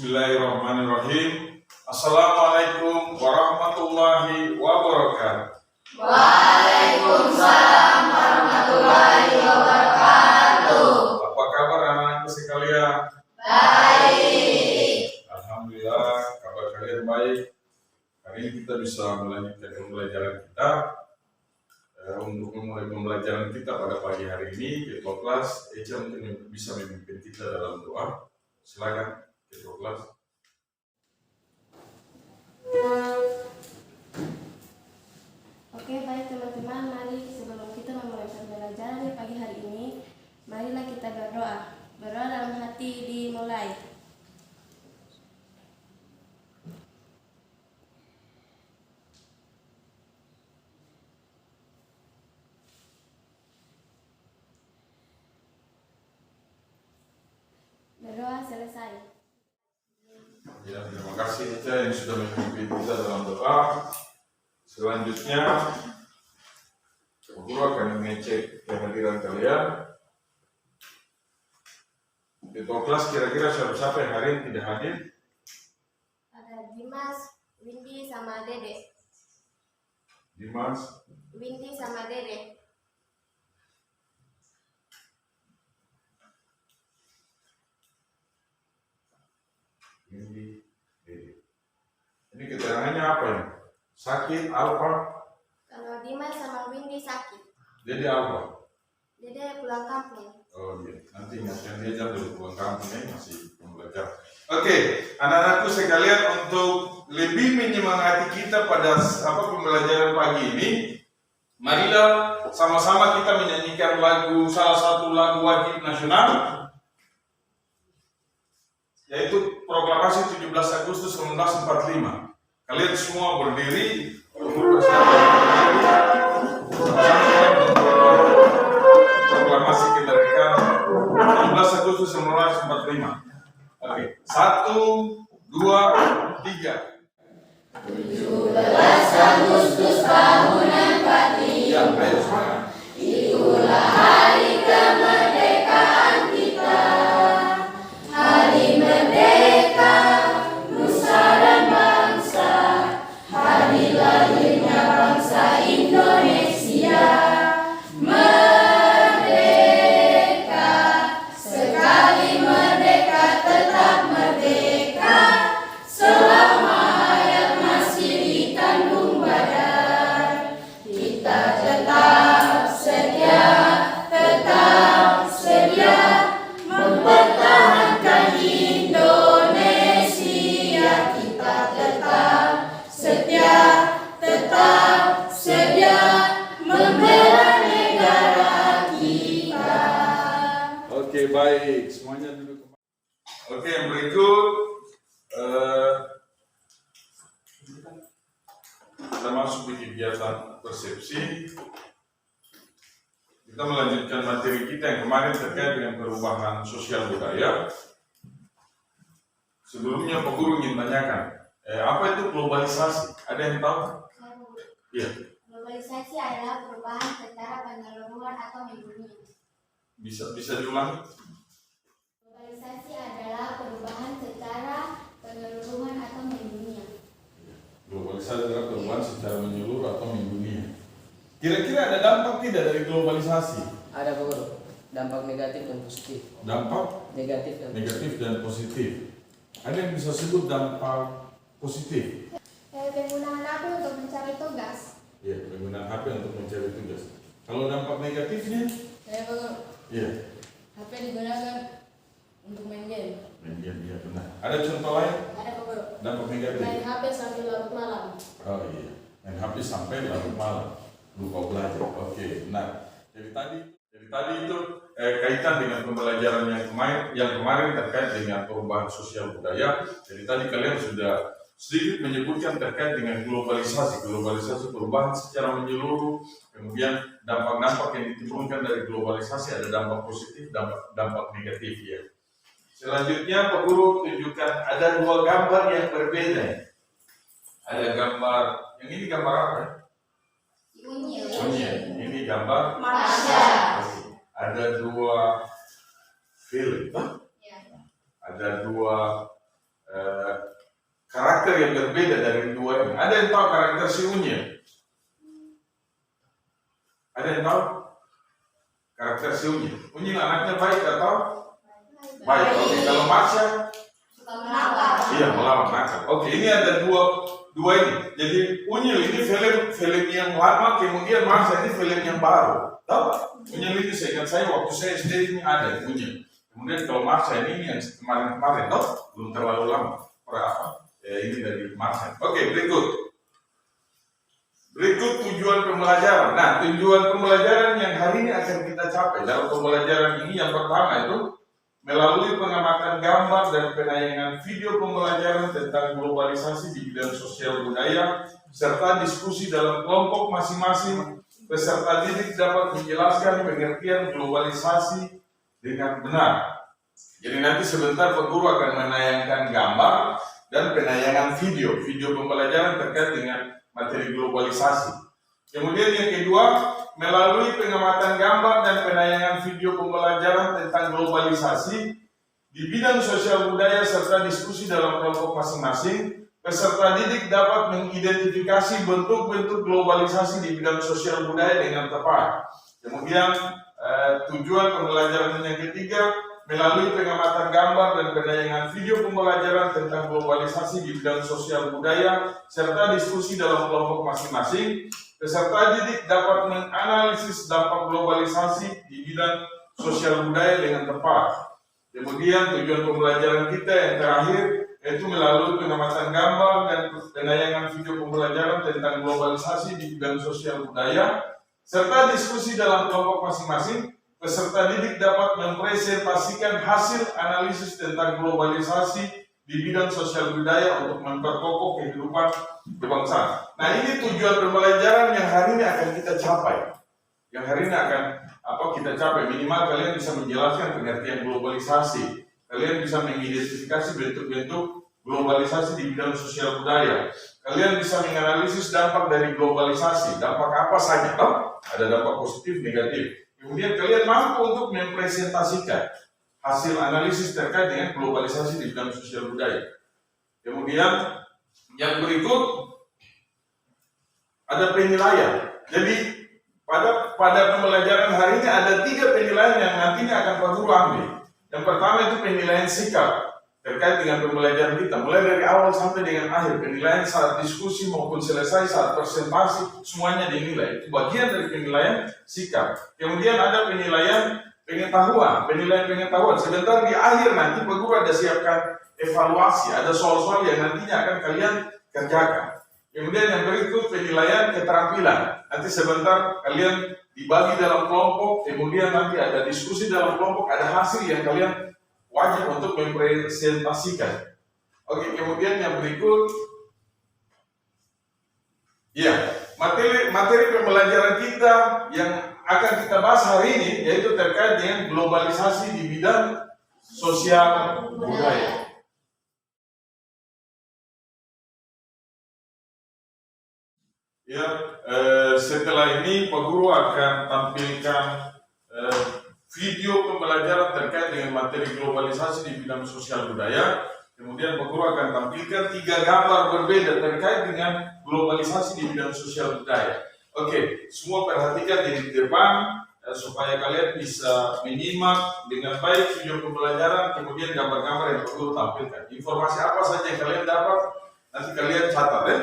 Bismillahirrahmanirrahim. Assalamualaikum warahmatullahi wabarakatuh. Waalaikumsalam warahmatullahi wabarakatuh. Apa kabar anak-anakku sekalian? Baik. Alhamdulillah, kabar kalian baik. Hari ini kita bisa melanjutkan pembelajaran kita. Untuk memulai pembelajaran kita pada pagi hari ini, Ketua Kelas Eca mungkin bisa memimpin kita dalam doa. Silakan Ketua Kelas. Oke, baik teman-teman, mari sebelum kita memulai pembelajaran di pagi hari ini, marilah kita berdoa. Berdoa dalam hati dimulai. Berdoa selesai. Ya, terima kasih Eca yang sudah memimpin kita dalam doa. Selanjutnya, Guru akan mengecek kehadiran kalian. Ketua kelas kira-kira siapa yang hari ini tidak hadir? Ada Dimas, Windy, sama Dede. Dimas, Windy sama Dede. Windy, Dede. Ini keterangannya apa ya? Sakit, apa? Kalau Dimas sama Windy sakit, Dede apa? Dede pulang kampung. Oh iya, nanti ingatkan dia jam dulu pulang kampungnya masih belajar. Oke, anak-anakku sekalian, untuk lebih menyemangati kita pada pembelajaran pagi ini, marilah sama-sama kita menyanyikan salah satu lagu wajib nasional, yaitu Proklamasi 17 Agustus 1945. Kalian semua berdiri untuk proklamasi kemerdekaan 17 Agustus 1945. Oke, 1, 2, 3. 17 Agustus tahun 45. Ya, ayo semangat. Itulah hari kemerdekaan kita. Hari merdeka, nusa dan bangsa. Hari lahirnya bangsa Indonesia. Merdeka, sekali merdeka tetap merdeka. Selama hayat masih dikandung badan, kita tetap sedia mempertahankan Indonesia. Kita tetap sedia membela negara kita. Oke, baik. Semuanya duduk. Oke, yang berikut kita masuk di kegiatan persepsi. Kita melanjutkan materi kita yang kemarin terkait dengan perubahan sosial budaya. Sebelumnya Pak Guru ingin tanyakan, apa itu globalisasi? Ada yang tahu? Iya. Globalisasi adalah perubahan secara penyeluruhan atau mendunia. Bisa diulangi? Globalisasi adalah perubahan secara penyeluruhan atau mendunia. Globalisasi adalah perubahan secara menyeluruh atau mendunia. Kira-kira ada dampak tidak dari globalisasi? Ada Pak Guru, dampak negatif dan positif. Dampak Negatif dan positif. Ada yang bisa sebut dampak positif? Penggunaan HP untuk mencari tugas. Ya, penggunaan HP untuk mencari tugas. Kalau dampak negatifnya? Pak Guru, Iya. HP digunakan untuk main game. Iya, benar. Ada contoh lain? Ada Pak Guru. Dampak negatif? Main HP sambil larut malam. Oh iya, main HP sampai larut malam, lupa belajar. Oke, benar. Jadi tadi itu kaitan dengan pembelajaran yang kemarin terkait dengan perubahan sosial budaya. Jadi tadi kalian sudah sedikit menyebutkan terkait dengan globalisasi perubahan secara menyeluruh. Kemudian dampak-dampak yang ditimbulkan dari globalisasi, ada dampak positif, dampak negatif ya. Selanjutnya Pak Guru tunjukkan ada dua gambar yang berbeda. Ada gambar, yang ini gambar apa? Unyil. Ini gambar Masya. Ada dua film. Ada dua yang tahu karakter si Unyil? Ada yang tahu karakter si Unyil? Unyil anaknya baik atau? Baik. Oke, kalau Marsha? Suka melawan. Iya, melawan nakal. Oke, ini ada dua ini. Jadi Unyil ini film yang lama, kemudian Marsha ini film yang baru. Tahu? Unyil ini seingat saya waktu saya SD ini ada Unyil. Kemudian kalau Marsha ini yang kemarin-kemarin, tahu? Belum terlalu lama. Berapa? Ya, ini dari Marsha. Oke, berikut tujuan pembelajaran. Nah, tujuan pembelajaran yang hari ini akan kita capai dalam pembelajaran ini yang pertama itu melalui pengamatan gambar dan penayangan video pembelajaran tentang globalisasi di bidang sosial budaya serta diskusi dalam kelompok masing-masing. Peserta didik dapat menjelaskan pengertian globalisasi dengan benar. Jadi nanti sebentar Pak Guru akan menayangkan gambar dan penayangan video pembelajaran terkait dengan materi globalisasi. Kemudian yang kedua, melalui pengamatan gambar dan penayangan video pembelajaran tentang globalisasi di bidang sosial budaya serta diskusi dalam kelompok masing-masing, peserta didik dapat mengidentifikasi bentuk-bentuk globalisasi di bidang sosial budaya dengan tepat. Kemudian tujuan pembelajaran yang ketiga, melalui pengamatan gambar dan penayangan video pembelajaran tentang globalisasi di bidang sosial budaya serta diskusi dalam kelompok masing-masing, peserta didik dapat menganalisis dampak globalisasi di bidang sosial budaya dengan tepat. Kemudian tujuan pembelajaran kita yang terakhir yaitu melalui pengamatan gambar dan penayangan video pembelajaran tentang globalisasi di bidang sosial budaya serta diskusi dalam kelompok masing-masing. Peserta didik dapat mempresentasikan hasil analisis tentang globalisasi di bidang sosial budaya untuk memperkokoh kehidupan kebangsaan. Nah, ini tujuan pembelajaran yang hari ini akan kita capai. Yang hari ini akan kita capai. Minimal kalian bisa menjelaskan pengertian globalisasi. Kalian bisa mengidentifikasi bentuk-bentuk globalisasi di bidang sosial budaya. Kalian bisa menganalisis dampak dari globalisasi. Dampak apa saja? Ada dampak positif, negatif. Kemudian kalian mampu untuk mempresentasikan hasil analisis terkait dengan globalisasi di bidang sosial budaya. Kemudian yang berikut ada penilaian. Jadi pada pembelajaran hari ini ada 3 penilaian yang nantinya akan Pak Guru ambil. Yang pertama itu penilaian sikap terkait dengan pembelajaran kita, mulai dari awal sampai dengan akhir. Penilaian saat diskusi maupun selesai saat presentasi semuanya dinilai. Itu bagian dari penilaian sikap. Kemudian ada penilaian pengetahuan. Sebentar di akhir nanti Pak Guru ada siapkan evaluasi, ada soal-soal yang nantinya akan kalian kerjakan. Kemudian yang berikut penilaian keterampilan. Nanti sebentar kalian dibagi dalam kelompok, kemudian nanti ada diskusi dalam kelompok, ada hasil yang kalian wajib untuk mempresentasikan. Oke, kemudian yang berikut, ya, materi pembelajaran kita yang akan kita bahas hari ini yaitu terkait dengan globalisasi di bidang sosial budaya. Ya, setelah ini Pak Guru akan tampilkan video pembelajaran terkait dengan materi globalisasi di bidang sosial budaya. Kemudian Pak Guru akan tampilkan 3 gambar berbeda terkait dengan globalisasi di bidang sosial budaya. Oke, semua perhatikan di depan supaya kalian bisa menyimak dengan baik video pembelajaran, kemudian gambar-gambar yang Pak Guru tampilkan. Informasi apa saja yang kalian dapat, nanti kalian catat ya.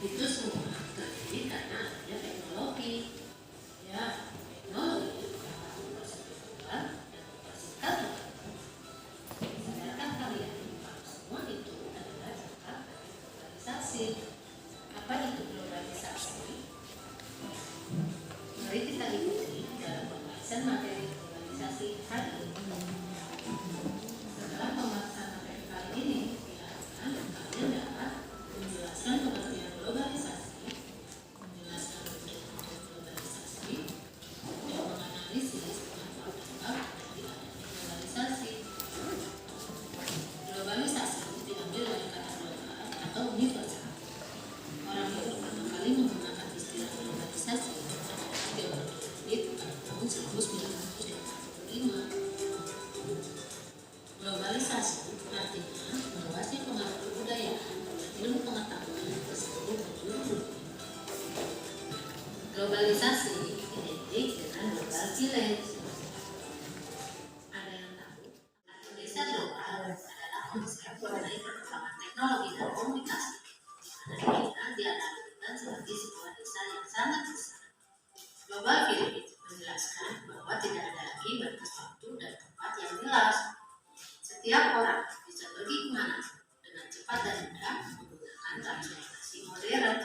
Itu semua terjadi karena adanya teknologi. Ya, teknologi itu dapat mempercepat dan mempersingkat waktu. Sadarkan kalian kalau semua itu adalah dampak dari globalisasi. Apa itu globalisasi? Mari kita ikuti dalam pembahasan materi globalisasi hari ini. Globalisasi identik dengan global village. Ada yang tahu? Indonesia global adalah konsep mengenai perkembangan teknologi dan komunikasi. Di mana dianalogikan sebagai sebuah desa yang sangat besar. Global village menjelaskan bahwa tidak ada lagi batas waktu dan tempat yang jelas. Setiap orang bisa pergi kemana dengan cepat dan mudah menggunakan transportasi modern.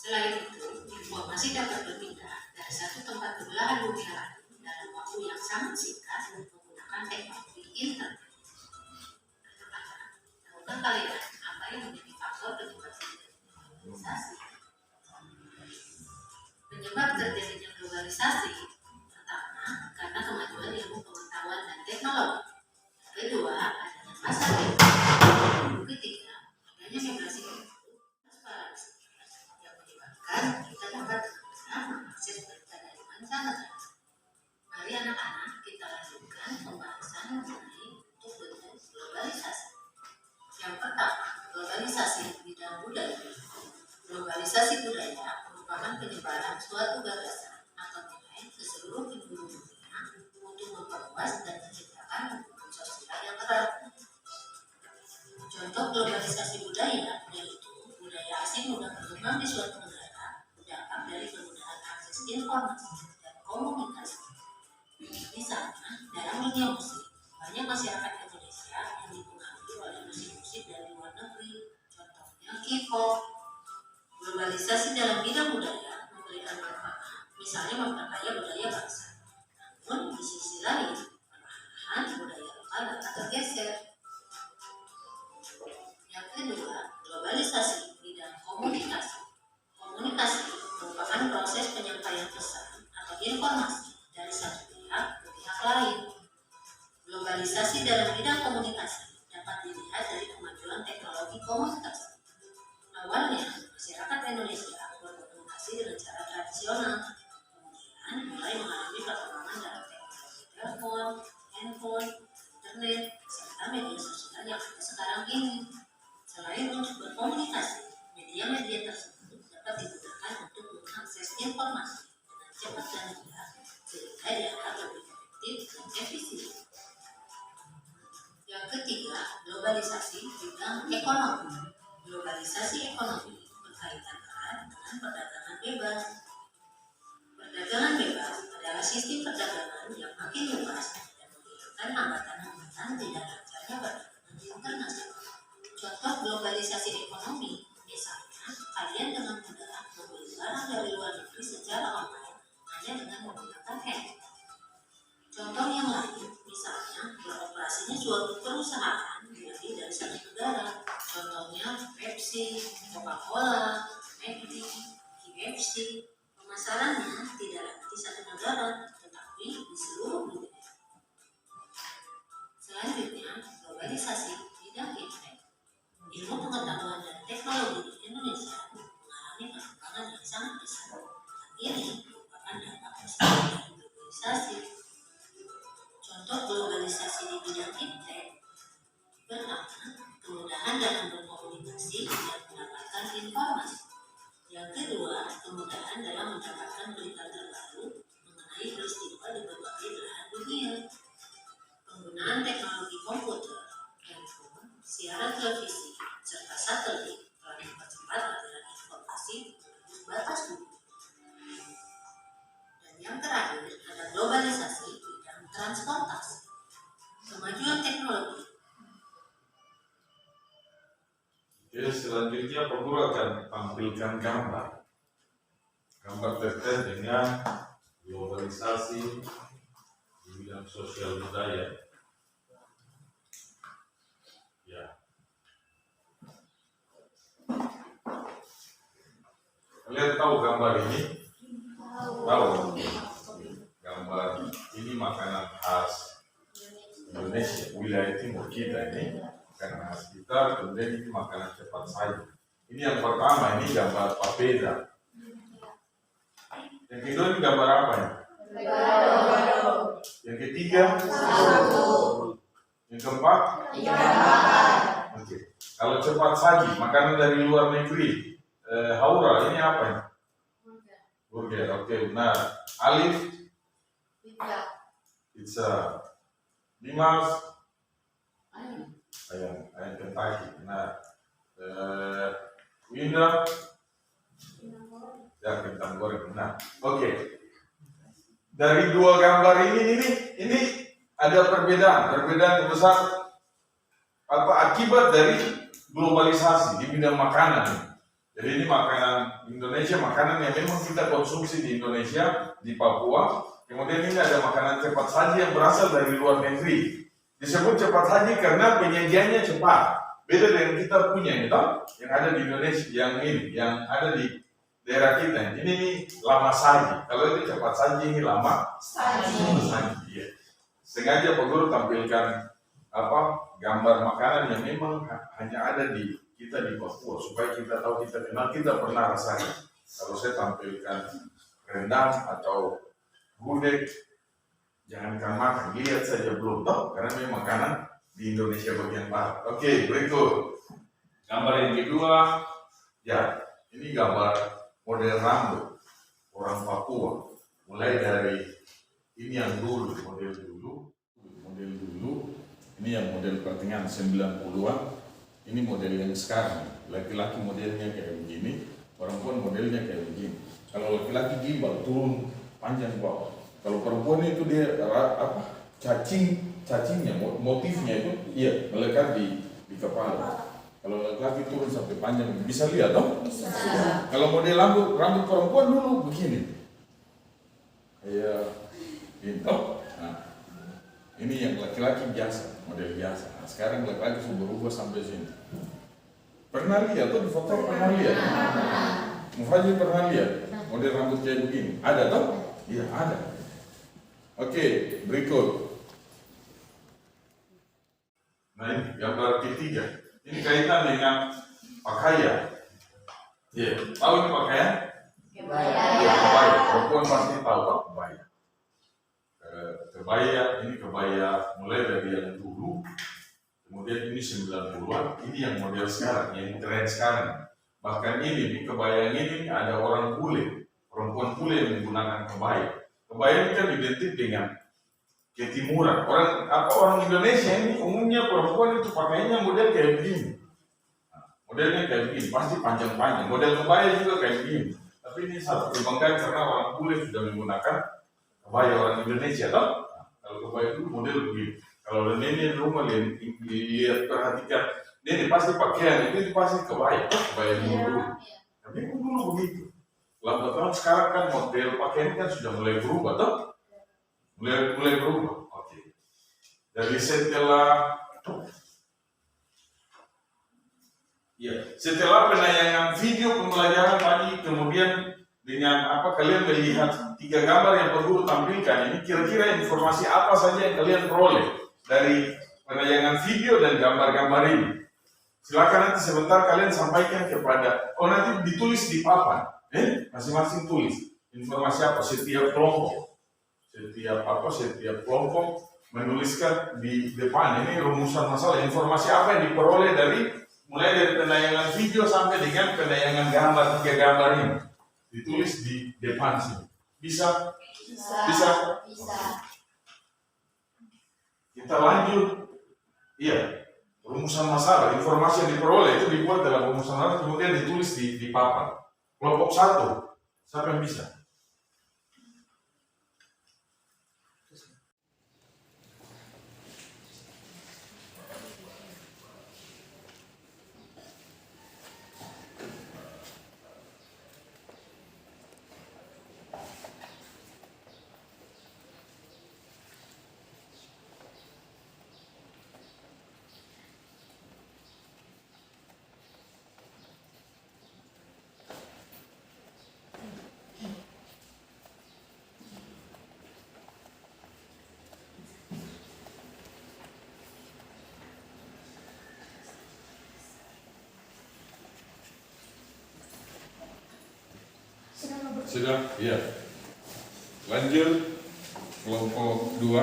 Selain itu, informasi dapat berpindah dari satu tempat ke belahan bumi lain dalam waktu yang sangat singkat menggunakan teknologi internet. Tahukah kalian apa yang menjadi faktor penyebab globalisasi? Penyebab terjadinya globalisasi pertama karena kemajuan ilmu pengetahuan dan teknologi. Kedua, adanya pasar ekonomi. Ketiga, adanya migrasi transparansi yang menyebabkan kita dapat dengan mudah mengakses berita dari mancanegara. Mari anak-anak kita lanjutkan pembahasan mengenai bentuk-bentuk globalisasi. Yang pertama, globalisasi bidang budaya. Globalisasi budaya merupakan penyebaran suatu gagasan atau nilai ke seluruh penjuru dunia untuk memperluas dan menciptakan hubungan sosial yang erat. Contoh globalisasi budaya yaitu budaya asing mudah berkembang di suatu negara berdampak dari kemudahan akses informasi dan komunikasi. Misalnya, dalam dunia musik, banyak masyarakat Indonesia yang dipengaruhi oleh musik-musik dari luar negeri. Contohnya K-pop. Globalisasi dalam bidang budaya memberikan manfaat, misalnya memperkaya budaya bangsa. Namun di sisi lain, perlahan budaya lokal dapat tergeser. Yang kedua, globalisasi bidang komunikasi. Komunikasi merupakan proses penyampaian pesan atau informasi dari satu pihak ke pihak lain. Globalisasi dalam bidang komunikasi dapat dilihat dari kemajuan teknologi komunikasi. Awalnya, masyarakat Indonesia berkomunikasi dengan cara tradisional, kemudian mulai mengalami perkembangan dalam teknologi telepon, handphone, internet, serta media sosial yang ada sekarang ini. Selain untuk berkomunikasi, media-media tersebut dapat digunakan untuk mengakses informasi dengan cepat dan mudah, sehingga dianggap lebih efektif dan efisien. Yang ketiga, globalisasi bidang ekonomi. Globalisasi ekonomi berkaitan erat dengan perdagangan bebas. Perdagangan bebas adalah sistem perdagangan yang makin luas dan menghilangkan hambatan-hambatan tidak lancarnya perdagangan internasional. Contoh globalisasi ekonomi, misalnya kalian dengan mudah membeli barang dari luar negeri secara online hanya dengan menggunakan handphone. Contoh yang lain, misalnya beroperasinya suatu perusahaan dari satu negara. Contohnya Pepsi, Coca-Cola, McD, KFC. Pemasarannya tidak hanya di satu negara, tetapi di seluruh dunia. Selanjutnya, globalisasi bidang internet. Ilmu pengetahuan dan teknologi di Indonesia mengalami perkembangan yang sangat besar. Ini merupakan dampak positif dari globalisasi. Contoh globalisasi di bidang internet. Pertama, kemudahan dalam berkomunikasi dan mendapatkan informasi. Yang kedua, kemudahan dalam mendapatkan berita terbaru mengenai peristiwa di berbagai belahan dunia. Penggunaan teknologi komputer, handphone, siaran televisi, serta satelit telah mempercepat aliran informasi menembus batas bumi. Dan yang terakhir, ada globalisasi bidang transportasi. Kemajuan teknologi. Jadi selanjutnya Pak Guru akan tampilkan gambar terkait dengan globalisasi di bidang sosial budaya. Ya. Kalian tahu gambar ini? Tahu? Gambar ini makanan khas Indonesia, wilayah timur kita ini. Makanan khas kita, kemudian itu makanan cepat saji. Ini yang pertama, ini gambar papeda. Yang kedua ini gambar apa ya? Yang ketiga? Yang keempat? Oke. Kalau cepat saji, makanan dari luar negeri, haura, ini apa ya? Burger, oke, benar. Alif, Pizza. pizza. Dimas, Ayam. ayam Kentucky. Nah, Winda, ya kentang goreng. Nah, oke. Dari dua gambar ini ada perbedaan yang besar. Apa akibat dari globalisasi di bidang makanan? Jadi ini makanan Indonesia, makanan yang memang kita konsumsi di Indonesia, di Papua. Kemudian ini ada makanan cepat saji yang berasal dari luar negeri. Disebut cepat saji karena penyajiannya cepat. Beda dengan kita punya ini, yang ada di Indonesia, yang ada di daerah kita. Ini lama saji. Kalau itu cepat saji, ini lama saji. Ya. Sengaja Pak Guru tampilkan gambar makanan yang memang hanya ada di kita di Papua supaya kita tahu, kita kenal, kita pernah rasakan. Kalau saya tampilkan rendang atau gudeg, jangankan makan, lihat saja belum tahu karena memang makanan di Indonesia bagian barat. Oke, berikut gambar yang kedua. Ya, ini gambar model rambut orang Papua. Mulai dari ini yang dulu, model dulu. Ini yang model pertengahan 90-an. Ini model yang sekarang. Laki-laki modelnya kayak begini, perempuan modelnya kayak begini. Kalau laki-laki gimbal turun panjang bawah. Kalau perempuan itu dia cacingnya, motifnya itu melekat di kepala. Kalau laki-laki turun sampai panjang, bisa lihat toh? Bisa. Kalau model rambut perempuan dulu begini. Kayak ini toh. Nah, ini yang laki-laki biasa, model biasa. Nah, sekarang laki-laki sudah berubah sampai sini. Pernah lihat tuh di foto? Pernah lihat? Mufajir pernah lihat model rambut kayak begini? Ada toh? Iya, ada. Oke, berikut. Nah, ini gambar ketiga. Ini kaitan dengan pakaian. Iya, tahu ini pakaian? Kebaya. Perempuan pasti tahu Pak kebaya. Kebaya, ini kebaya mulai dari yang dulu, kemudian ini 90-an, ini yang model sekarang, yang tren sekarang. Bahkan ini di kebaya ini ada orang bule, perempuan bule yang menggunakan kebaya. Kebaya ini kan identik dengan ketimuran. Orang Indonesia ini umumnya perempuan itu pakainya model kayak begini. Nah, modelnya kayak begini, pasti panjang-panjang. Model kebaya juga kayak begini. Tapi ini satu kebanggaan karena orang bule sudah menggunakan kebaya orang Indonesia, toh? Nah, kalau kebaya itu model begini. Kalau nenek di rumah lihat perhatikan, nenek pasti pakaian itu pasti kebaya dulu. Tapi dulu begitu. Lambat tahun sekarang kan model pakaian kan sudah mulai berubah, toh? Mulai berubah. Oke. Jadi setelah penayangan video pembelajaran tadi, kemudian dengan kalian melihat 3 gambar yang perlu tampilkan ini, kira-kira informasi apa saja yang kalian peroleh dari penayangan video dan gambar-gambar ini? Silakan nanti sebentar kalian sampaikan kepada, nanti ditulis di papan, masing-masing tulis informasi apa setiap kelompok, setiap kelompok menuliskan di depan ini rumusan masalah, informasi apa yang diperoleh mulai dari penayangan video sampai dengan penayangan gambar, 3 gambar ini. Ditulis di depan sini. Bisa? Kita lanjut. Iya. Rumusan masalah, informasi yang diperoleh itu dibuat dalam rumusan masalah, kemudian ditulis di papan. Kelompok 1. Siapa yang bisa? Sudah? Iya. Lanjut kelompok 2.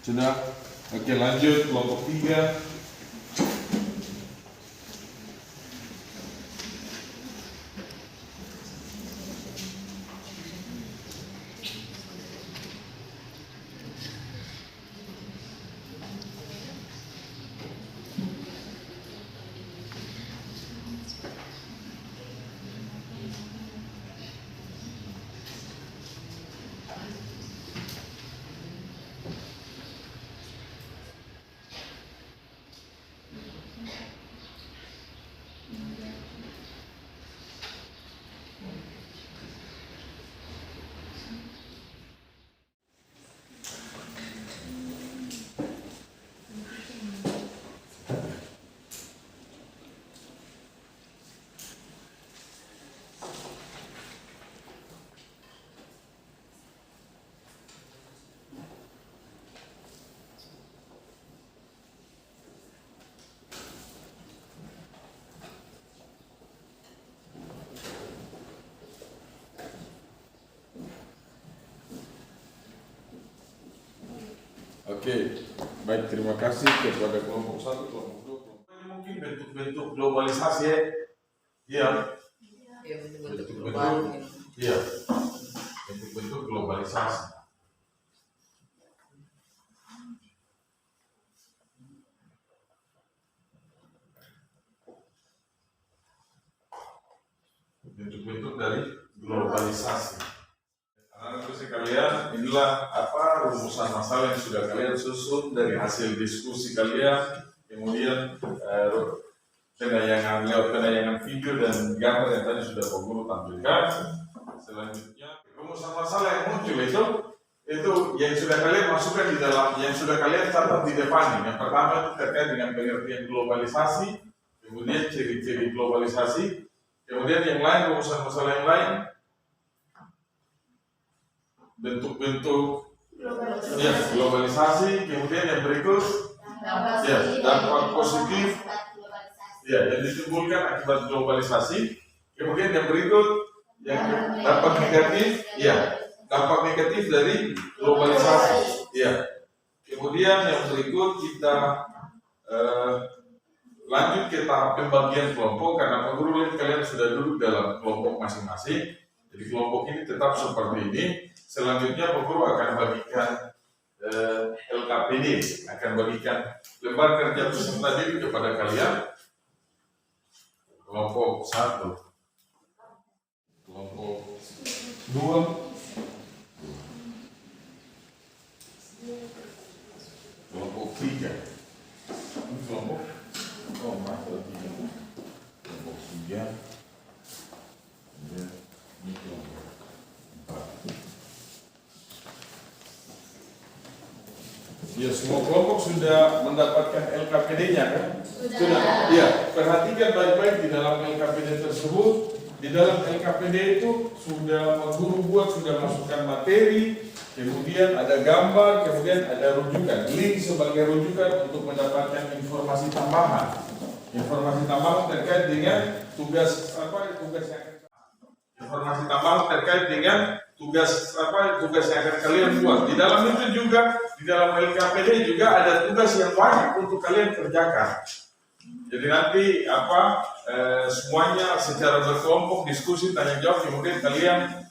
Sudah? Oke, lanjut kelompok 3. Oke, baik, terima kasih kepada kelompok 1, kelompok 2, kelompok. Ini mungkin bentuk-bentuk globalisasi ya. Iya. Iya, bentuk Bentuk-bentuk, global. iya. Bentuk-bentuk globalisasi. Bentuk-bentuk dari globalisasi. Anak-anak sekalian, inilah apa rumusan masalah yang sudah kalian susun dari hasil diskusi kalian, kemudian penayangan lewat penayangan video dan gambar yang tadi sudah Pak Guru tampilkan. Selanjutnya rumusan masalah yang muncul itu yang sudah kalian masukkan di dalam, yang sudah kalian catat di depan ini. Yang pertama itu terkait dengan pengertian globalisasi, kemudian ciri-ciri globalisasi, kemudian yang lain rumusan masalah yang lain. Bentuk-bentuk globalisasi, kemudian yang berikut dampak positif yang ditimbulkan akibat globalisasi, kemudian yang berikut yang dampak negatif dampak negatif dari globalisasi kemudian yang berikut kita lanjut ke tahap pembagian kelompok karena Pak Guru lihat kalian sudah duduk dalam kelompok masing-masing, jadi kelompok ini tetap seperti ini. Selanjutnya Pak Guru akan bagikan LKPD, akan bagikan lembar kerja peserta didik kepada kalian. Kelompok 1, kelompok 2, kelompok 3. Ini kelompok kelompok 3. Ini kelompok 4. Ya, semua kelompok sudah mendapatkan LKPD-nya kan? Sudah. Ya, perhatikan baik-baik di dalam LKPD tersebut. Di dalam LKPD itu sudah Guru buat, sudah masukkan materi, kemudian ada gambar, kemudian ada rujukan, link sebagai rujukan untuk mendapatkan informasi tambahan. Informasi tambahan terkait dengan tugas informasi tambahan terkait dengan tugas yang akan kalian buat. Di dalam itu juga, di dalam LKPD juga ada tugas yang wajib untuk kalian kerjakan. Jadi nanti semuanya secara berkelompok diskusi tanya jawab, kemudian kalian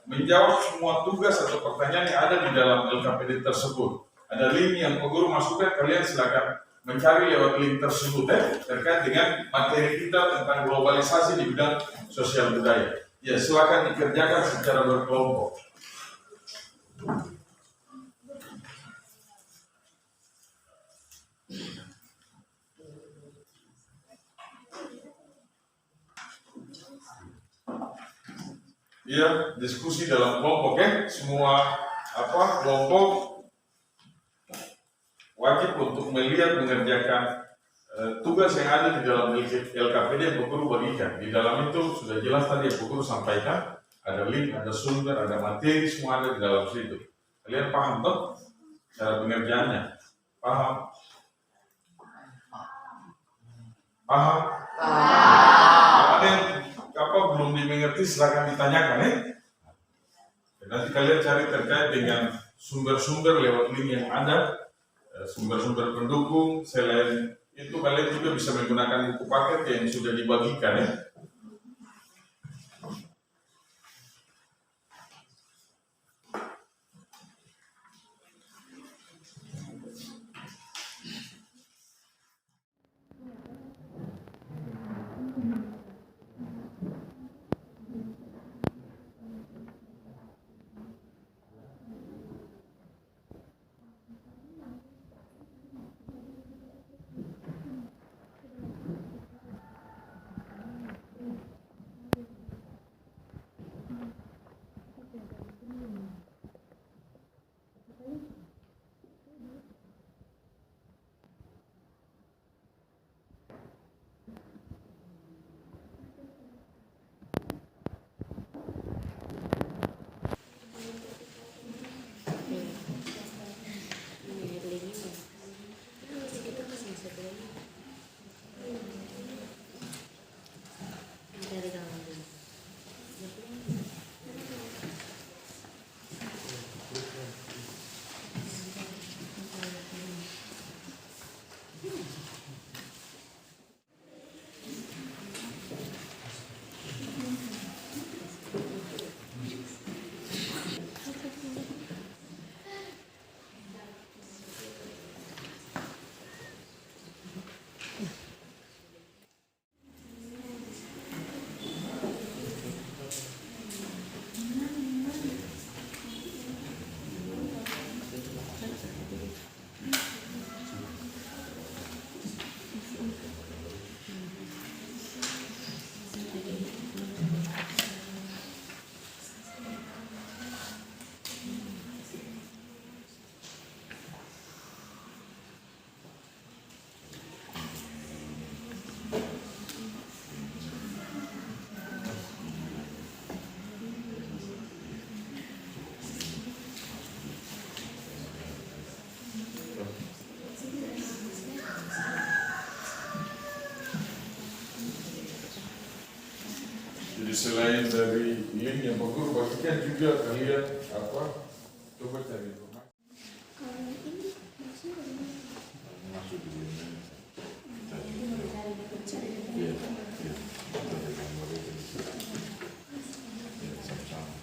menjawab semua tugas atau pertanyaan yang ada di dalam LKPD tersebut. Ada link yang Pak Guru masukkan, kalian silakan mencari lewat link tersebut terkait dengan materi kita tentang globalisasi di bidang sosial budaya. Ya, silakan dikerjakan secara berkelompok. Ya, diskusi dalam kelompok semua kelompok wajib untuk melihat mengerjakan tugas yang ada di dalam LKPD yang Pak Guru bagikan. Di dalam itu sudah jelas tadi yang Pak Guru sampaikan, ada link, ada sumber, ada materi, semua ada di dalam situ. Kalian paham toh cara pengerjaannya? Paham? Paham? Ada yang belum dimengerti silakan ditanyakan Nanti kalian cari terkait dengan sumber-sumber lewat link yang ada, sumber-sumber pendukung. Selain itu kalian juga bisa menggunakan buku paket yang sudah dibagikan ya. Jadi selain dari link yang bagus, bagikan juga kalian coba cari informasi. Masuk di sini. Sama-sama.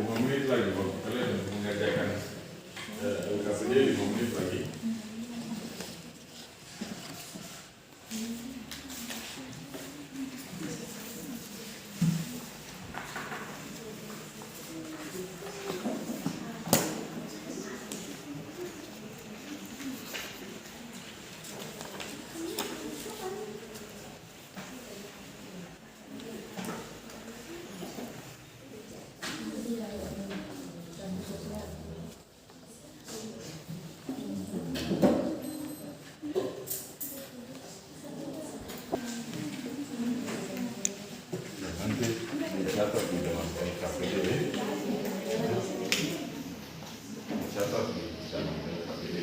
Menit lagi, kalau kalian mengerjakan LKPD 5 menit lagi. Nanti dicatat di dalam LKPD, dicatat di dalam LKPD.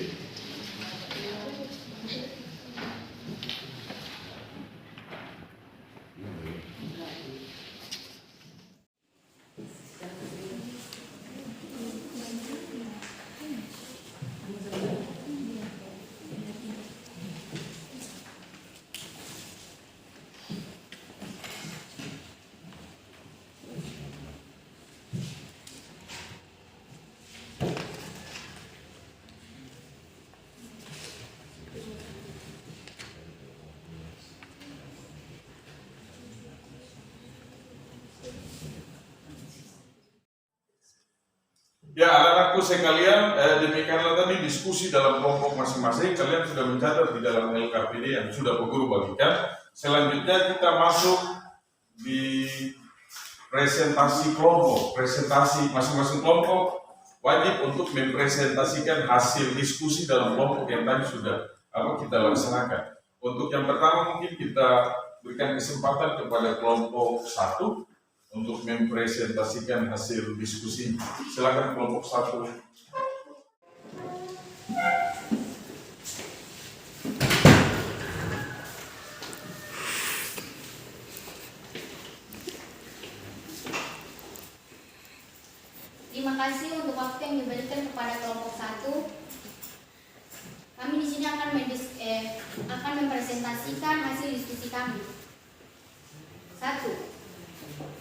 Ya, anak-anakku sekalian, demikianlah tadi diskusi dalam kelompok masing-masing. Kalian sudah mencatat di dalam LKPD yang sudah Bu Guru bagikan. Selanjutnya kita masuk di presentasi kelompok. Presentasi masing-masing kelompok wajib untuk mempresentasikan hasil diskusi dalam kelompok yang tadi sudah kita laksanakan. Untuk yang pertama mungkin kita berikan kesempatan kepada kelompok 1 untuk mempresentasikan hasil diskusi. Silakan kelompok 1. Terima kasih untuk waktu yang diberikan kepada kelompok 1. Kami di sini akan mempresentasikan hasil diskusi kami. 1.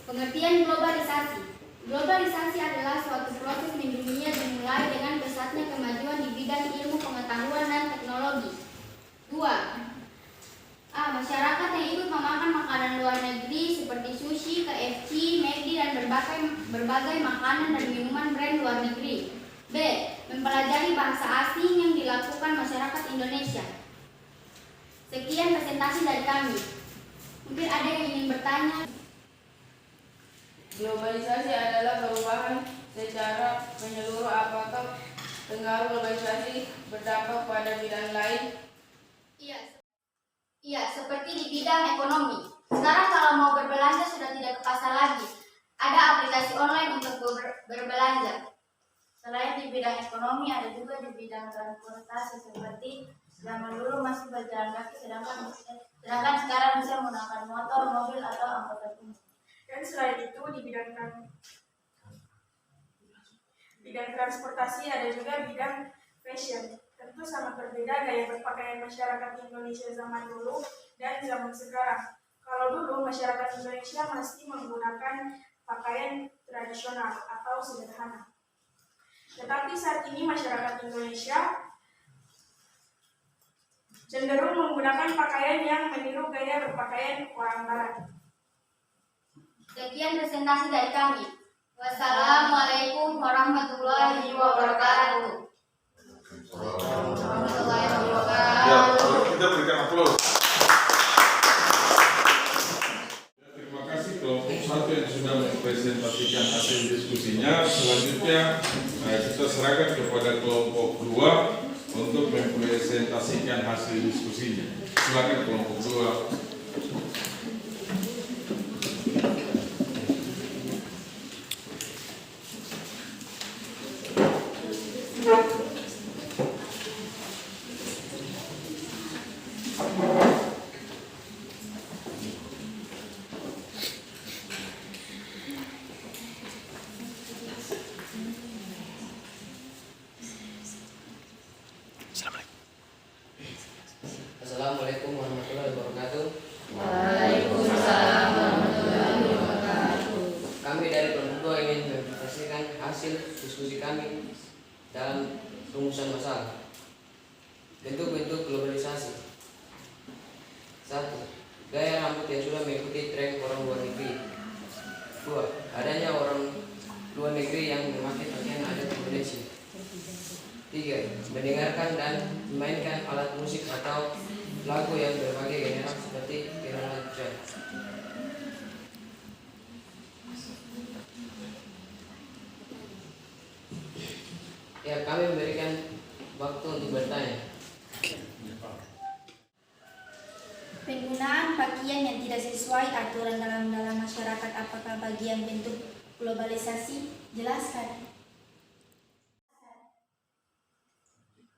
Pengertian globalisasi. Globalisasi adalah suatu proses mendunia dimulai dengan pesatnya kemajuan di bidang ilmu pengetahuan dan teknologi. 2. Masyarakat yang ikut memakan makanan luar negeri seperti sushi, KFC, McD, dan berbagai makanan dan minuman brand luar negeri. B. Mempelajari bahasa asing yang dilakukan masyarakat Indonesia. Sekian presentasi dari kami. Mungkin ada yang ingin bertanya. Globalisasi adalah perubahan secara menyeluruh. Apakah pengaruh globalisasi berdampak pada bidang lain? Iya, seperti di bidang ekonomi. Sekarang kalau mau berbelanja sudah tidak ke pasar lagi. Ada aplikasi online untuk berbelanja. Selain di bidang ekonomi, ada juga di bidang transportasi, seperti zaman dulu masih berjalan kaki, sedangkan sekarang bisa menggunakan motor, mobil, atau angkutan umum. Dan selain itu di bidang transportasi ada juga bidang fashion. Tentu sangat berbeda gaya berpakaian masyarakat Indonesia zaman dulu dan zaman sekarang. Kalau dulu masyarakat Indonesia masih menggunakan pakaian tradisional atau sederhana. Tetapi saat ini masyarakat Indonesia cenderung menggunakan pakaian yang meniru gaya berpakaian orang Barat. Sekian presentasi dari kami. Wassalamualaikum warahmatullahi wabarakatuh. Ya, kita berikan aplaus. Terima kasih kelompok 1 yang sudah mempresentasikan hasil diskusinya. Selanjutnya kita serahkan kepada kelompok 2 untuk mempresentasikan hasil diskusinya. Silakan kelompok 2. Assalamualaikum warahmatullahi wabarakatuh. Waalaikumsalam warahmatullahi wabarakatuh. Kami dari kelompok 2 ingin mempresentasikan hasil diskusi kami dalam rumusan masalah. Bentuk-bentuk globalisasi. 1. Gaya rambut yang sudah mengikuti tren orang luar negeri. 2. Adanya orang luar negeri yang memakai pakaian adat Indonesia. 3. Mendengarkan dan memainkan alat musik atau lagu yang berbagai genre seperti irama jazz. Ya, kami memberikan waktu untuk bertanya. Penggunaan pakaian yang tidak sesuai aturan dalam masyarakat apakah bagian bentuk globalisasi? Jelaskan.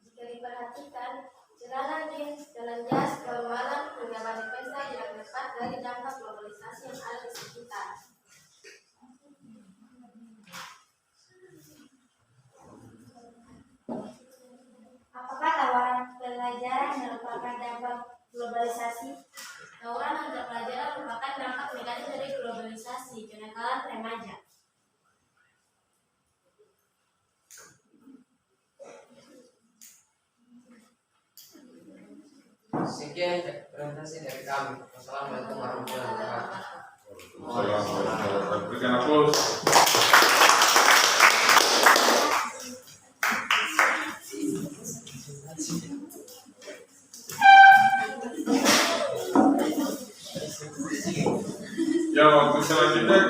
Jika diperhatikan, celana jeans, jalan jas, gaun malam, hingga baju pesta tidak lepas dari dampak globalisasi yang ada di sekitar. Apakah tawaran pelajaran merupakan dampak globalisasi? Tawaran antar pelajaran merupakan dampak negatif dari globalisasi, kenakalan remaja. Sekian presentasi dari kami. Wassalamualaikum warahmatullahi wabarakatuh. Berikan aplaus.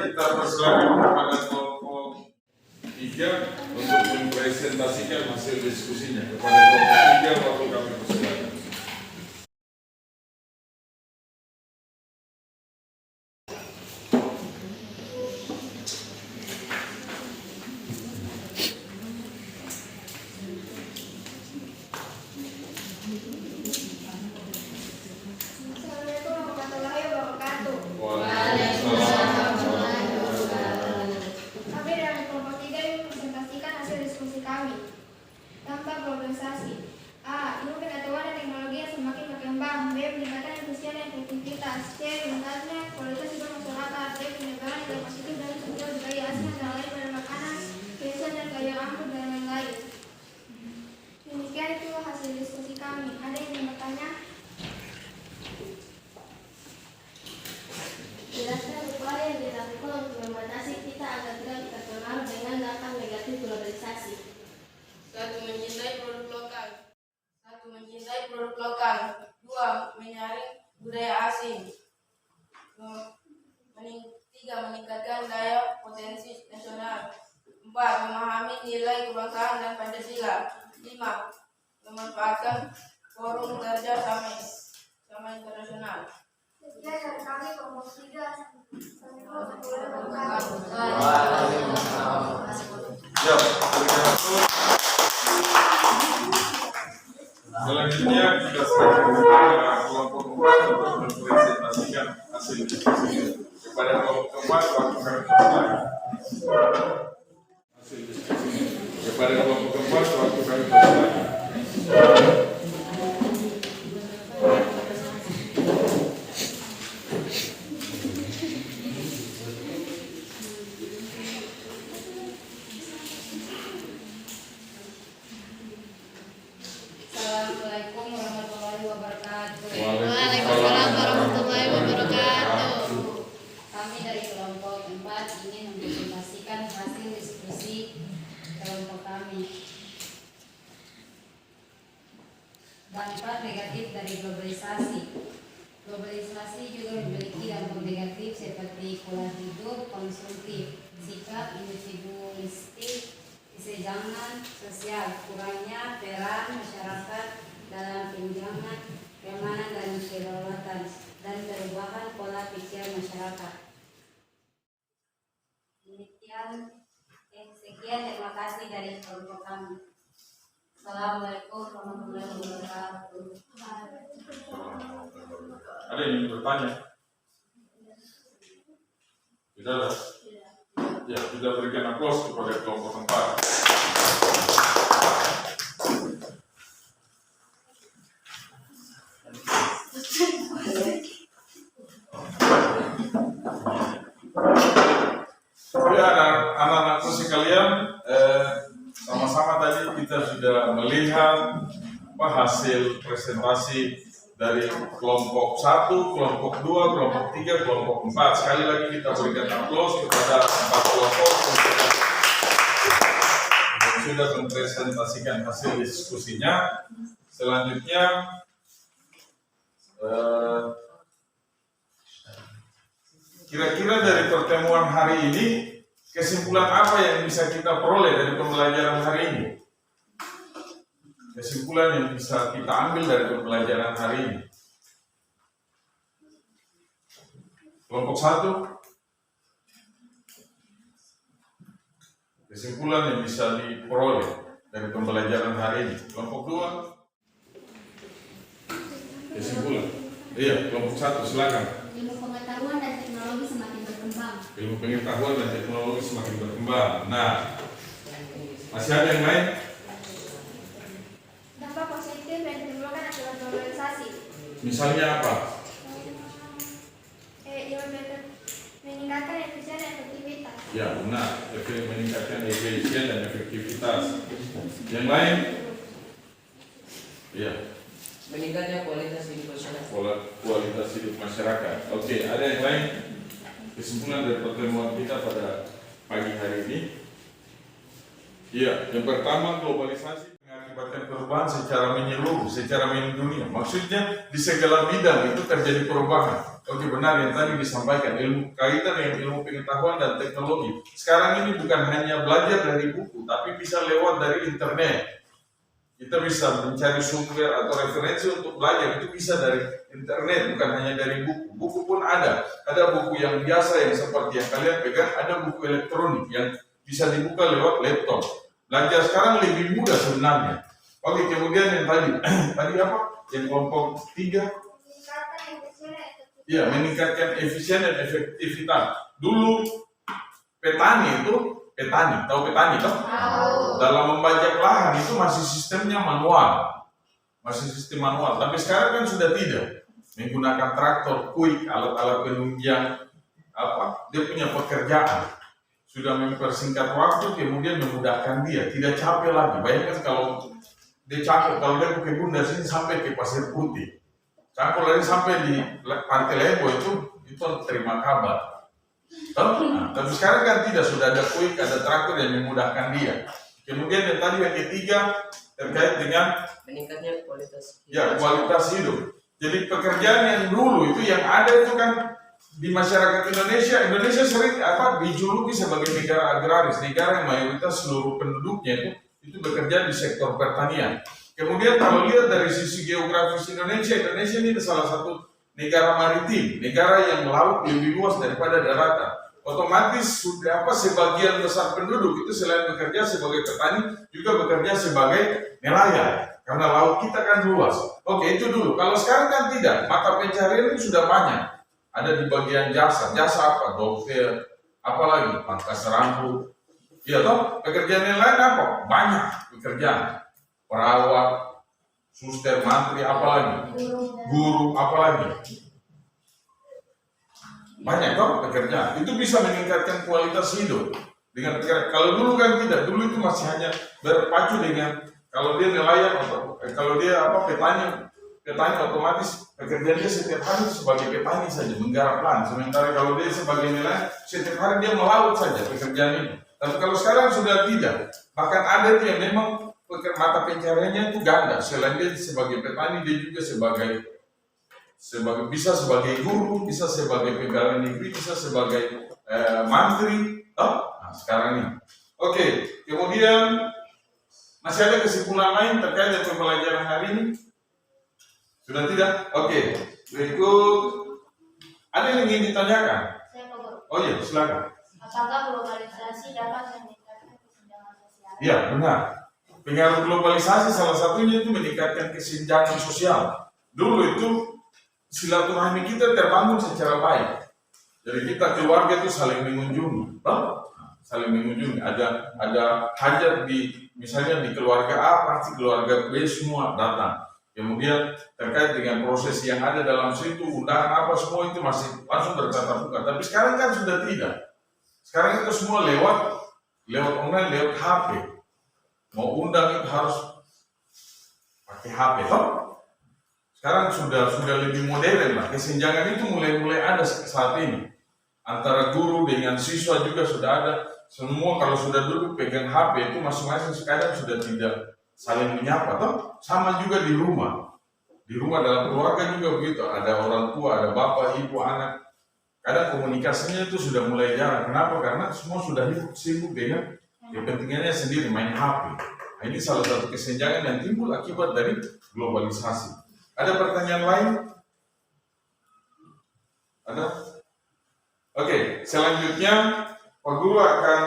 kita persilakan kepada kelompok 3 untuk mempresentasikan hasil diskusinya. Kepada kelompok 3 waktu kami persilakan. Assalamualaikum warahmatullahi wabarakatuh. Kami dari kelompok 3 ingin mempresentasikan hasil diskusi kami. Dampak globalisasi. A. Ilmu pengetahuan dan teknologi yang semakin berkembang. B. Meningkatkan efisien dan efektivitas. C. Meningkatnya kualitas hidup masyarakat. D. Penyebaran nilai positif dan sosial budaya asing antara lain pada makanan, fashion dan gaya rambut dan lain-lain. Demikian itu hasil diskusi kami. Ada yang ingin bertanya? Jelaskan upaya yang dilakukan untuk membatasi kita agar tidak terpengaruh dengan dampak negatif globalisasi. 1. Mencintai produk lokal. 2. Menyaring budaya asing. 3. Meningkatkan daya potensi nasional. 4. Memahami nilai kebangsaan dan Pancasila. 5. Memanfaatkan forum kerja sama internasional. Sekian dari kami kelompok 3. Assalamualaikum warahmatullahi wabarakatuh. Ya, berikan waktu. Selanjutnya kita serahkan kepada kelompok 4 untuk mempresentasikan hasil diskusi. Kepada kelompok 4 waktu kami persilakan. Hasil diskusi. Kepada kelompok 4 waktu kami persilakan. Assalamualaikum warahmatullahi wabarakatuh. Waalaikumsalam warahmatullahi wabarakatuh. Kami dari kelompok 4 ingin mempresentasikan hasil diskusi kelompok kami. Dampak negatif dari globalisasi. Globalisasi juga memiliki dampak negatif seperti pola hidup konsumtif, sikap individualistik, kesenjangan sosial, kurangnya peran masyarakat dalam pengembangan keamanan dan kedaulatan, dan perubahan pola pikir masyarakat. Sekian terima kasih dari kelompok kami. Assalamualaikum warahmatullahi wabarakatuh. Ada yang ingin bertanya? Tidak ada? Ya, kita berikan aplaus kepada kelompok 4. Ya, anak-anakku sekalian, sama-sama tadi kita sudah melihat hasil presentasi dari kelompok 1, kelompok 2, kelompok 3, kelompok 4. Sekali lagi kita berikan aplaus kepada 4 kelompok yang sudah mempresentasikan hasil diskusinya. Selanjutnya, kira-kira dari pertemuan hari ini, kesimpulan apa yang bisa kita peroleh dari pembelajaran hari ini? Kesimpulan yang bisa kita ambil dari pembelajaran hari ini. Kelompok 1, kesimpulan yang bisa diperoleh dari pembelajaran hari ini. Kelompok 2, kesimpulan. Iya, kelompok 1, silakan. Ilmu pengetahuan dan teknologi semakin berkembang. Ilmu pengetahuan dan teknologi semakin berkembang. Nah, masih ada yang lain? Dampak positif yang ditimbulkan akibat globalisasi. Misalnya apa? Meningkatkan efisien dan efektivitas. Ya, benar. Meningkatkan efisien dan efektivitas. Yang lain? Iya. Meningkatnya kualitas hidup masyarakat. Kualitas hidup masyarakat. Oke, ada yang lain? Kesimpulan dari pertemuan kita pada pagi hari ini. Iya, yang pertama globalisasi mengakibatkan mengakibatkan perubahan secara menyeluruh, secara mendunia. Maksudnya di segala bidang itu terjadi perubahan. Oke, benar yang tadi disampaikan, ilmu kaitan dengan ilmu pengetahuan dan teknologi. Sekarang ini bukan hanya belajar dari buku, tapi bisa lewat dari internet. Kita bisa mencari sumber atau referensi untuk belajar, itu bisa dari internet, bukan hanya dari buku. Buku pun ada buku yang biasa yang seperti yang kalian pegang, ada buku elektronik yang bisa dibuka lewat laptop. Belajar sekarang lebih mudah sebenarnya. Oke, kemudian yang tadi apa? Yang kelompok 3, ya, meningkatkan efisien dan efektivitas. Dulu petani, tahu petani toh? Dalam membajak lahan itu masih sistemnya manual, Tapi sekarang kan sudah tidak, menggunakan traktor, kuik, alat-alat penunjang, dia punya pekerjaan, sudah mempersingkat waktu, kemudian memudahkan dia, tidak capek lagi. Bayangkan kalau dia capek, kalau dia pakai bunda sini sampai ke Pasir Putih, lari sampai di Pantai Lebo itu terima kabar. Tapi sekarang kan tidak, sudah ada kuik, ada traktor yang memudahkan dia. Kemudian yang tadi yang ketiga terkait dengan meningkatnya kualitas hidup. Ya, kualitas hidup. Jadi pekerjaan yang dulu itu yang ada itu kan di masyarakat Indonesia sering dijuluki sebagai negara agraris, negara yang mayoritas seluruh penduduknya itu bekerja di sektor pertanian. Kemudian kalau lihat dari sisi geografis Indonesia ini salah satu negara maritim, negara yang laut lebih luas daripada daratan. Otomatis sudah sebagian besar penduduk itu selain bekerja sebagai petani juga bekerja sebagai nelayan karena laut kita kan luas. Oke, itu dulu. Kalau sekarang kan tidak, mata pencarian ini sudah banyak. Ada di bagian jasa apa? Dokter, apalagi pangkas rambut. Iya toh, pekerjaan yang lain apa? Banyak pekerjaan. Perawat, suster, mantri, apalagi? Guru, apalagi? Banyak toh pekerjaan. Itu bisa meningkatkan kualitas hidup. Dengan kalau dulu kan tidak, dulu itu masih hanya berpacu dengan kalau dia nelayan atau kalau dia petani otomatis pekerjaan dia setiap hari sebagai petani saja menggarap lahan. Sementara kalau dia sebagai nelayan setiap hari dia melaut saja pekerjaan itu. Tapi kalau sekarang sudah tidak, bahkan ada yang memang mata pencariannya itu ganda. Selain dia sebagai petani, dia juga bisa sebagai guru, bisa sebagai pegawai negeri, bisa sebagai mantri. Nah, sekarang ini. Oke, kemudian masih ada kesimpulan lain terkait dengan pembelajaran hari ini? Sudah tidak? Oke, berikut ada yang ingin ditanyakan? Oh iya, silakan. Apakah globalisasi dapat meningkatkan kesenjangan sosial? Iya, benar. Pengaruh globalisasi salah satunya itu meningkatkan kesenjangan sosial. Dulu itu silaturahmi kita terbangun secara baik. Jadi kita keluarga itu saling mengunjungi, saling mengunjungi. Ada hajat misalnya di keluarga A, pasti keluarga B semua datang. Kemudian terkait dengan proses yang ada dalam situ, undangan apa semua itu masih langsung bertatap muka. Tapi sekarang kan sudah tidak. Sekarang itu semua lewat online, lewat HP. Mau undang itu harus pakai HP, toh? Sekarang sudah lebih modern lah. Kesenjangan itu mulai ada saat ini. Antara guru dengan siswa juga sudah ada. Semua kalau sudah duduk pegang HP itu masing-masing sekarang sudah tidak saling menyapa, toh? Sama juga di rumah. Di rumah dalam keluarga juga begitu. Ada orang tua, ada bapak, ibu, anak. Kadang komunikasinya itu sudah mulai jarang. Kenapa? Karena semua sudah sibuk dengan kepentingannya sendiri, main HP. Nah, ini salah satu kesenjangan yang timbul akibat dari globalisasi. Ada pertanyaan lain? Ada? Oke, selanjutnya Pak Guru akan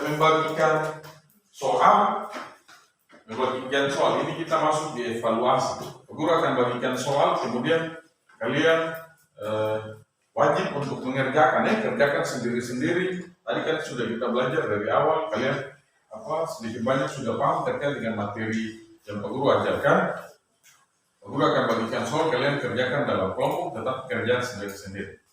membagikan soal. Ini kita masuk di evaluasi. Pak Guru akan bagikan soal, kemudian kalian wajib untuk mengerjakan, kerjakan sendiri-sendiri. Tadi kan sudah kita belajar dari awal, kalian sedikit banyak sudah paham terkait dengan materi yang Pak Guru ajarkan. Pak Guru akan bagikan soal, kalian kerjakan dalam kelompok, tetap kerjaan sendiri-sendiri.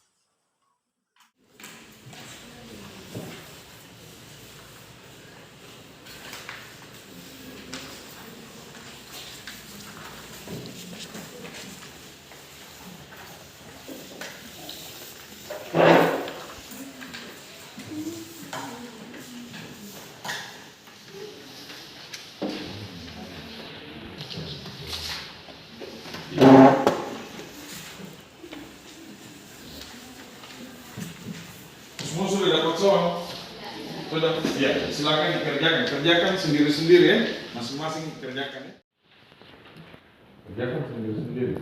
kosong? Sudah? Ya, silakan dikerjakan. Kerjakan sendiri-sendiri ya. Masing-masing kerjakan ya. Kerjakan sendiri-sendiri.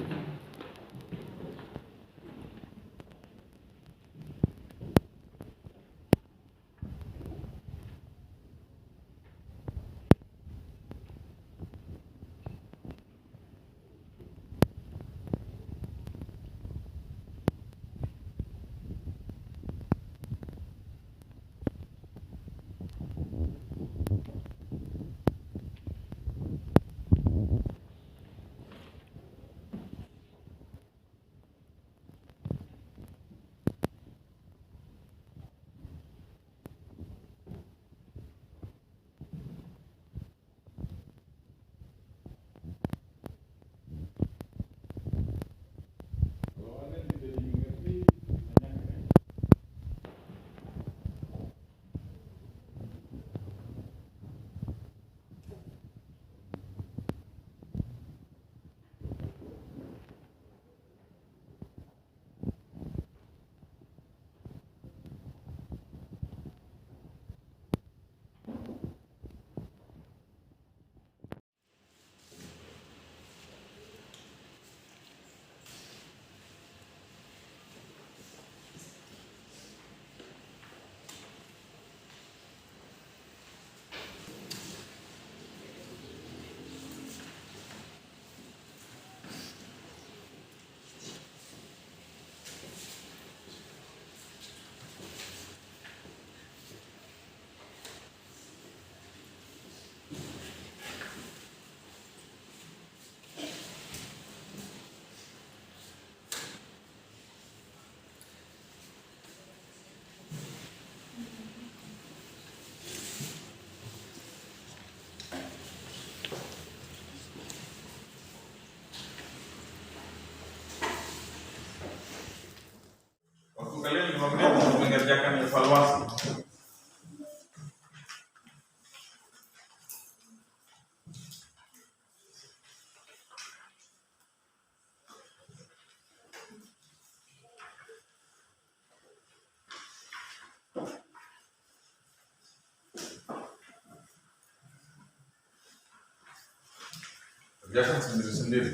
Kalau ada yang tidak dimengerti, tanyakan ya. Waktu kalian 5 menit untuk mengerjakan evaluasi. Kerjakan sendiri-sendiri.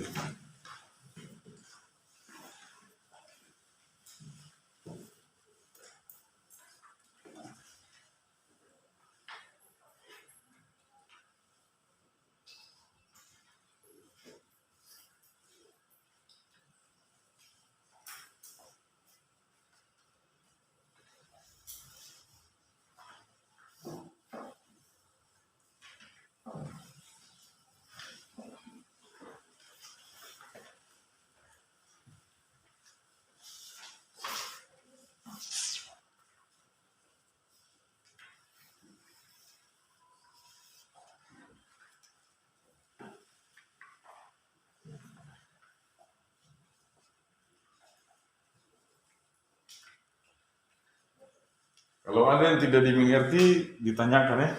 Kalau ada yang tidak dimengerti, ditanyakan ya.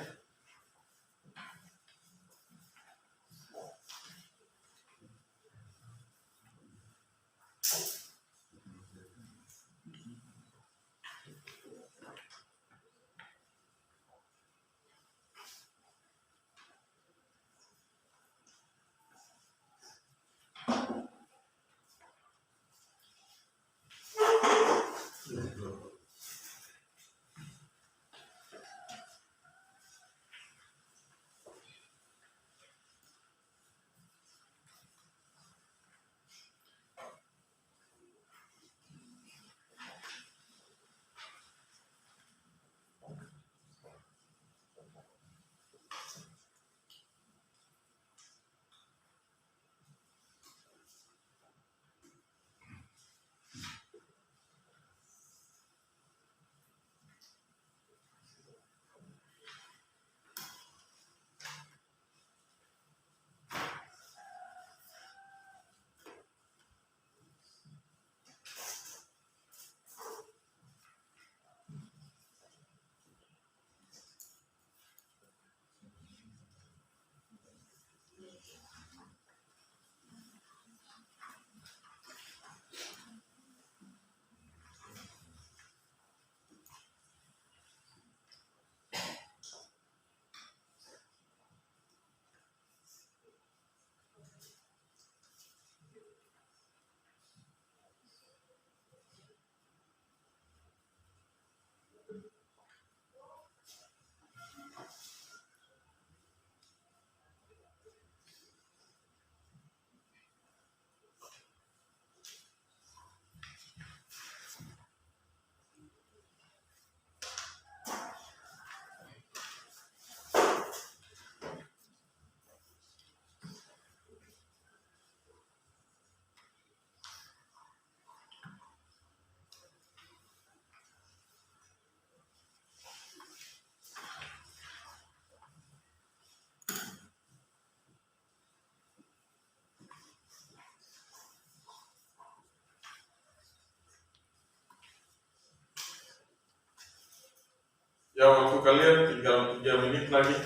Ya, waktu kalian tinggal 3 menit lagi.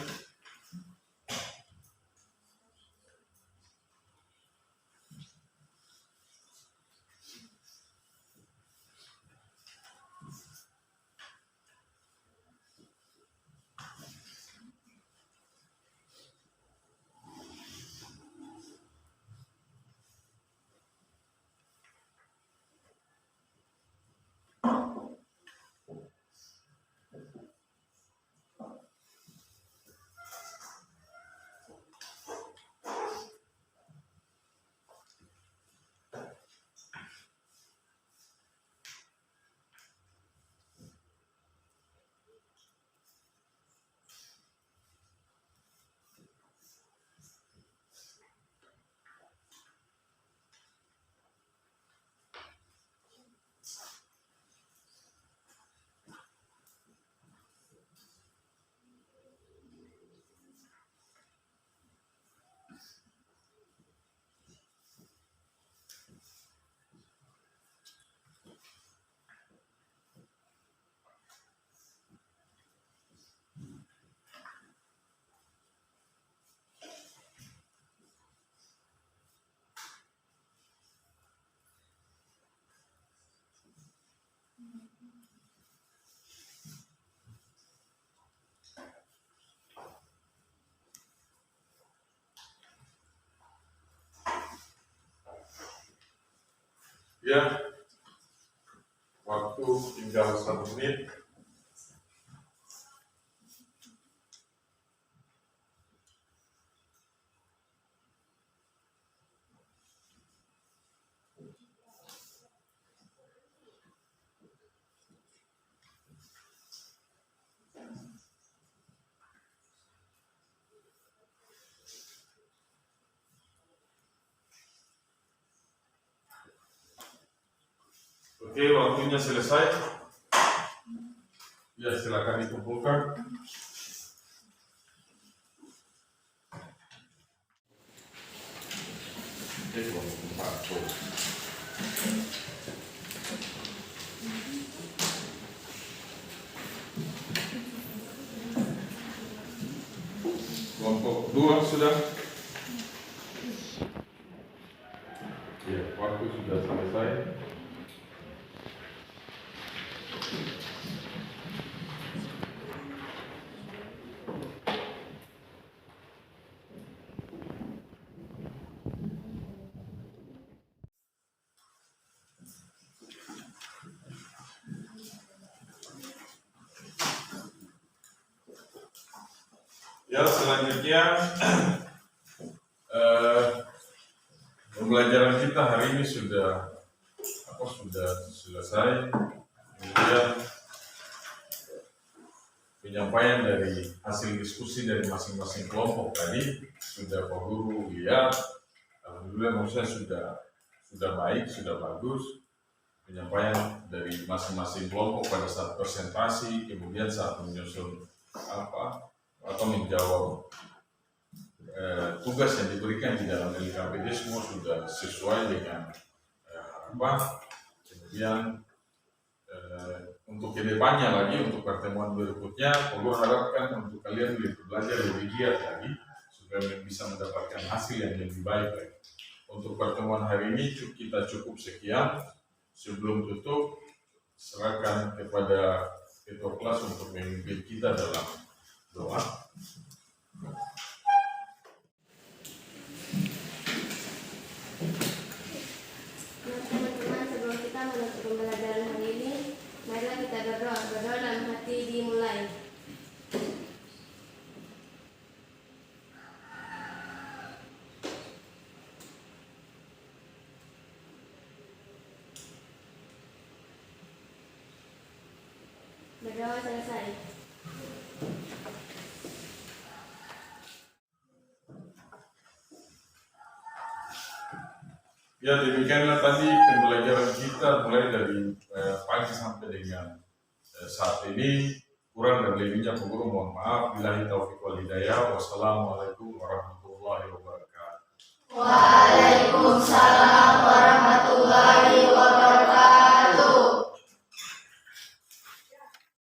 Ya, waktu tinggal 1 menit. Oke, waktunya selesai. Ya, silakan dikumpulkan. kelompok 4 tuh. Kelompok 2 sudah. Ya, waktu sudah selesai. Ya, selanjutnya pembelajaran kita hari ini sudah selesai. Kemudian penyampaian dari hasil diskusi dari masing-masing kelompok tadi sudah Pak Guru lihat. Alhamdulillah, maksudnya sudah baik, sudah bagus. Penyampaian dari masing-masing kelompok pada saat presentasi, kemudian saat menyusun atau menjawab tugas yang diberikan di dalam LKPD semua sudah sesuai dengan kemudian untuk kedepannya lagi, untuk pertemuan berikutnya, perlu harapkan untuk kalian belajar lebih giat lagi supaya bisa mendapatkan hasil yang lebih baik lagi. Untuk pertemuan hari ini kita cukup sekian. Sebelum tutup, serahkan kepada ketua kelas untuk memimpin kita dalam doa. Teman-teman, sebelum kita menutup pembelajaran hari ini, marilah kita berdoa. Berdoa dalam hati dimulai. Berdoa selesai. Ya, demikianlah tadi pembelajaran kita mulai dari pagi sampai dengan saat ini. Kurang dan lebihnya Pak Guru mohon maaf. Billahi taufiq wal hidayah. Wassalamualaikum warahmatullahi wabarakatuh. Waalaikumsalam warahmatullahi wabarakatuh.